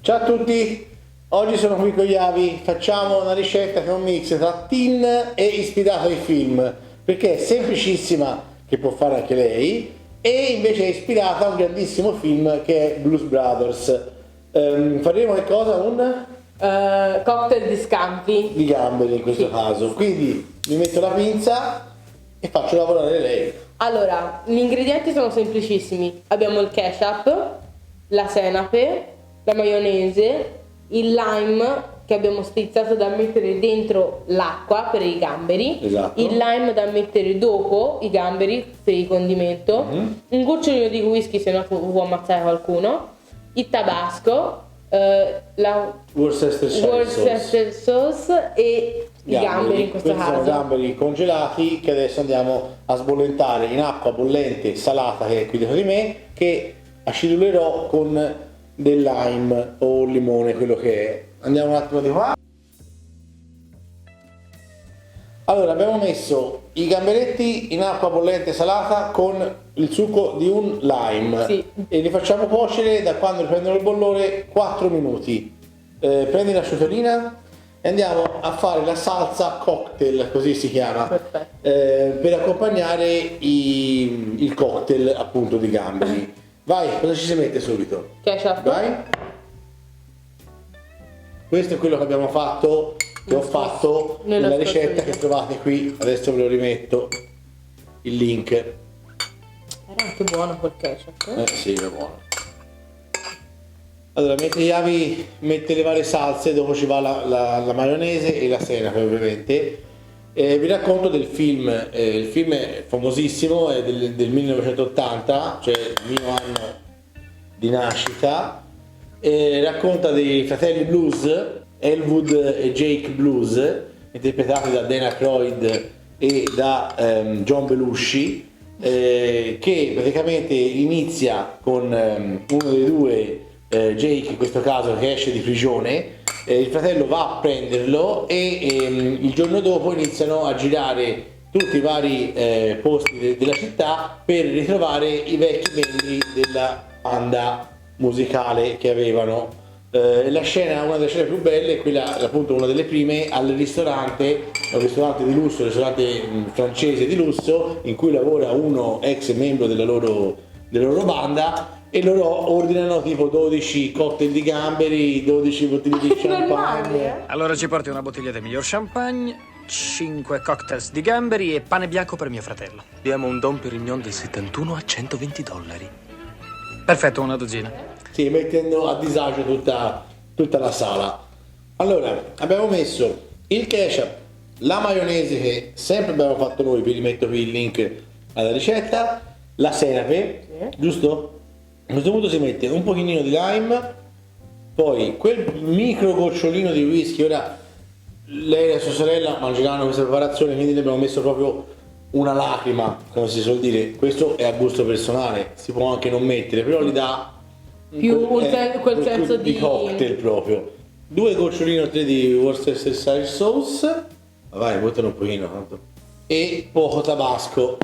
Ciao a tutti, oggi sono qui con Iavi, facciamo una ricetta che è un mix tra teen e ispirato ai film, perché è semplicissima, che può fare anche lei, e invece è ispirata a un grandissimo film che è Blues Brothers. Faremo che cosa? Un Cocktail di scampi. di gamberi in questo caso, quindi mi metto la pinza e faccio lavorare lei. Allora, gli ingredienti sono semplicissimi. Abbiamo il ketchup, la senape, la maionese, il lime che abbiamo strizzato da mettere dentro l'acqua per i gamberi, Esatto. il lime da mettere dopo i gamberi per il condimento, un gocciolino di whisky se no può ammazzare qualcuno, il tabasco, la Worcestershire sauce e i gamberi in questo Questi sono caso. gamberi congelati che adesso andiamo a sbollentare in acqua bollente salata che è qui dietro di me, che acidulerò con del lime o limone, quello che è. Andiamo un attimo di qua. Allora, abbiamo messo i gamberetti in acqua bollente salata con il succo di un lime, Sì. e li facciamo cuocere da quando prendono il bollore 4 minuti. Prendi la ciotolina e andiamo a fare la salsa cocktail, così si chiama. Perfetto. Per accompagnare il cocktail appunto di gamberi. Vai, cosa ci si mette subito? Ketchup. Vai. Questo è quello che abbiamo fatto, che ho fatto Nella nella scorsa ricetta video. che trovate qui. Adesso ve lo rimetto il link. Era anche buono quel ketchup. Sì, è buono. Allora, mentre Iavi mette le varie salse, dopo ci va la maionese e la senape ovviamente. Vi racconto del film. Il film è famosissimo, è del 1980, cioè il mio anno di nascita. Racconta dei fratelli Blues, Elwood e Jake Blues, interpretati da Dana Aykroyd e da John Belushi, che praticamente inizia con uno dei due, Jake in questo caso, che esce di prigione. Il fratello va a prenderlo e il giorno dopo iniziano a girare tutti i vari posti della città per ritrovare i vecchi membri della banda musicale che avevano. La scena, una delle scene più belle, è quella, appunto una delle prime, al ristorante, un ristorante di lusso, un ristorante francese di lusso, in cui lavora uno ex membro della loro banda, e loro ordinano tipo 12 cocktail di gamberi, 12 bottiglie di champagne. Normale, Allora ci porti una bottiglia del miglior champagne, 5 cocktails di gamberi e pane bianco per mio fratello. Abbiamo un Dom Perignon del 71 a $120. Perfetto, una dozzina. Sì, mettendo a disagio tutta la sala. Allora, abbiamo messo il ketchup, la maionese che sempre abbiamo fatto noi, vi rimetto qui il link alla ricetta, la senape, giusto? A questo punto si mette un pochino di lime, poi quel micro gocciolino di whisky. Ora lei e sua sorella mangeranno questa preparazione, quindi ne abbiamo messo proprio una lacrima, come si suol dire. Questo è a gusto personale, si può anche non mettere, però gli dà Più quel senso di cocktail proprio. 2 goccioline o 3 di Worcestershire sauce, vai, buttano un pochino tanto, e poco tabasco.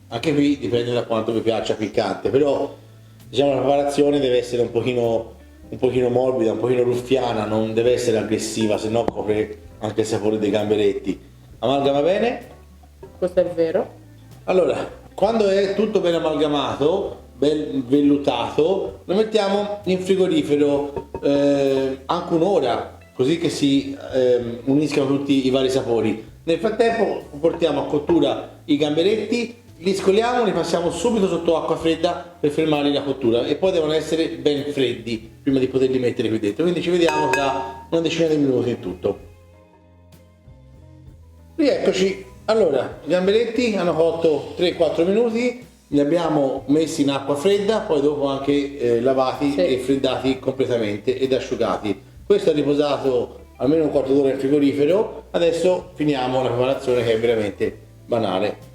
Anche qui dipende da quanto vi piaccia piccante, però diciamo la preparazione deve essere un pochino morbida, un pochino ruffiana, non deve essere aggressiva, se no copre anche il sapore dei gamberetti. Amalgama bene. Questo è vero. Allora, quando è tutto ben amalgamato, ben vellutato, lo mettiamo in frigorifero anche un'ora, così che si uniscano tutti i vari sapori. Nel frattempo portiamo a cottura i gamberetti, li scoliamo, li passiamo subito sotto acqua fredda per fermarli la cottura, e poi devono essere ben freddi prima di poterli mettere qui dentro. Quindi ci vediamo tra una decina di minuti in tutto. Rieccoci. Allora, i gamberetti hanno cotto 3-4 minuti, li abbiamo messi in acqua fredda, poi dopo anche lavati Sì. e freddati completamente ed asciugati. Questo è riposato almeno un quarto d'ora in frigorifero. Adesso finiamo la preparazione, che è veramente banale.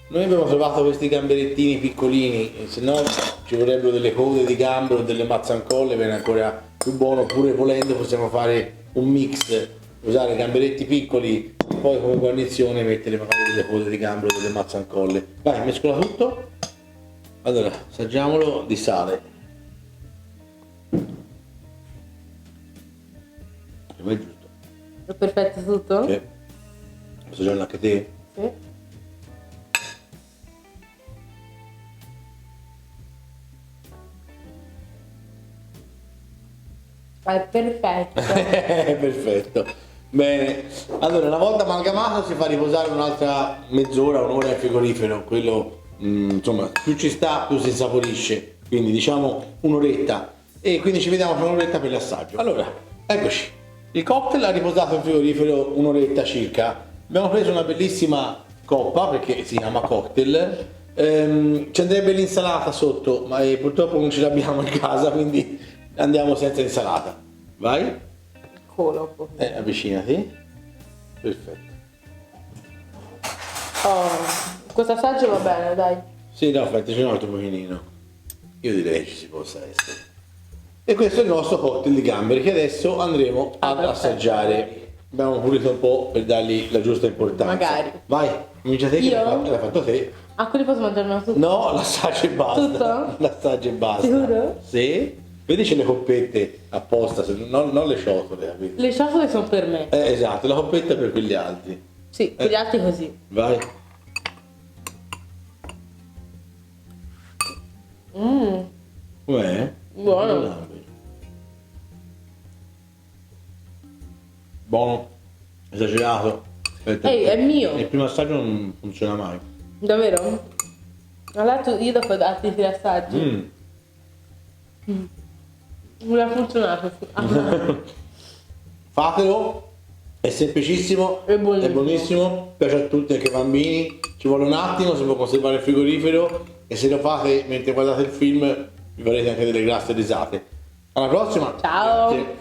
Noi abbiamo trovato questi gamberettini piccolini, se no ci vorrebbero delle code di gambero o delle mazzancolle, viene ancora più buono. Oppure, volendo, possiamo fare un mix, usare gamberetti piccoli e poi come guarnizione mettere magari delle code di gambero o delle mazzancolle. Vai, mescola tutto. Allora, assaggiamolo di sale. Per me è giusto. È perfetto tutto? Sì. Questo giorno anche te? Sì. È perfetto. Perfetto. Bene, allora una volta amalgamato si fa riposare un'altra mezz'ora, un'ora in frigorifero, quello insomma più ci sta più si insaporisce, quindi diciamo un'oretta e quindi ci vediamo fra un'oretta per l'assaggio. Allora, eccoci, il cocktail ha riposato in frigorifero un'oretta circa, abbiamo preso una bellissima coppa perché si chiama cocktail, ci andrebbe l'insalata sotto ma purtroppo non ce l'abbiamo in casa quindi andiamo senza insalata, vai? Cola un po'. Avvicinati. Perfetto. Oh, questo assaggio va bene, dai. Sì, no, fateci un altro pochino. Io direi ci si possa essere. E questo è il nostro cocktail di gamberi che adesso andremo ad perfetto. assaggiare. Abbiamo pulito un po' per dargli la giusta importanza. Magari. Vai, comincia te che Io? l'hai fatto te. Ah, quelli posso mangiarmelo tutto? No, l'assaggio e basta. Tutto? L'assaggio e basta. Sicuro? Sì. Vedi c'è le coppette apposta, non le ciotole, capito? Le ciotole sono per me. Esatto, la coppetta è per quegli altri. Sì, per gli altri così. Vai. Com'è? Buono. Buono, esagerato. Aspetta, Ehi, è mio. il primo assaggio non funziona mai. Davvero? Allora io dopo darti 3 assaggi. Non ha funzionato. Fatelo, è semplicissimo, È buonissimo. buonissimo, piace a tutti, anche ai bambini. Ci vuole un attimo, si può conservare il frigorifero e se lo fate mentre guardate il film vi farete anche delle grasse risate. Alla prossima! Ciao. Grazie.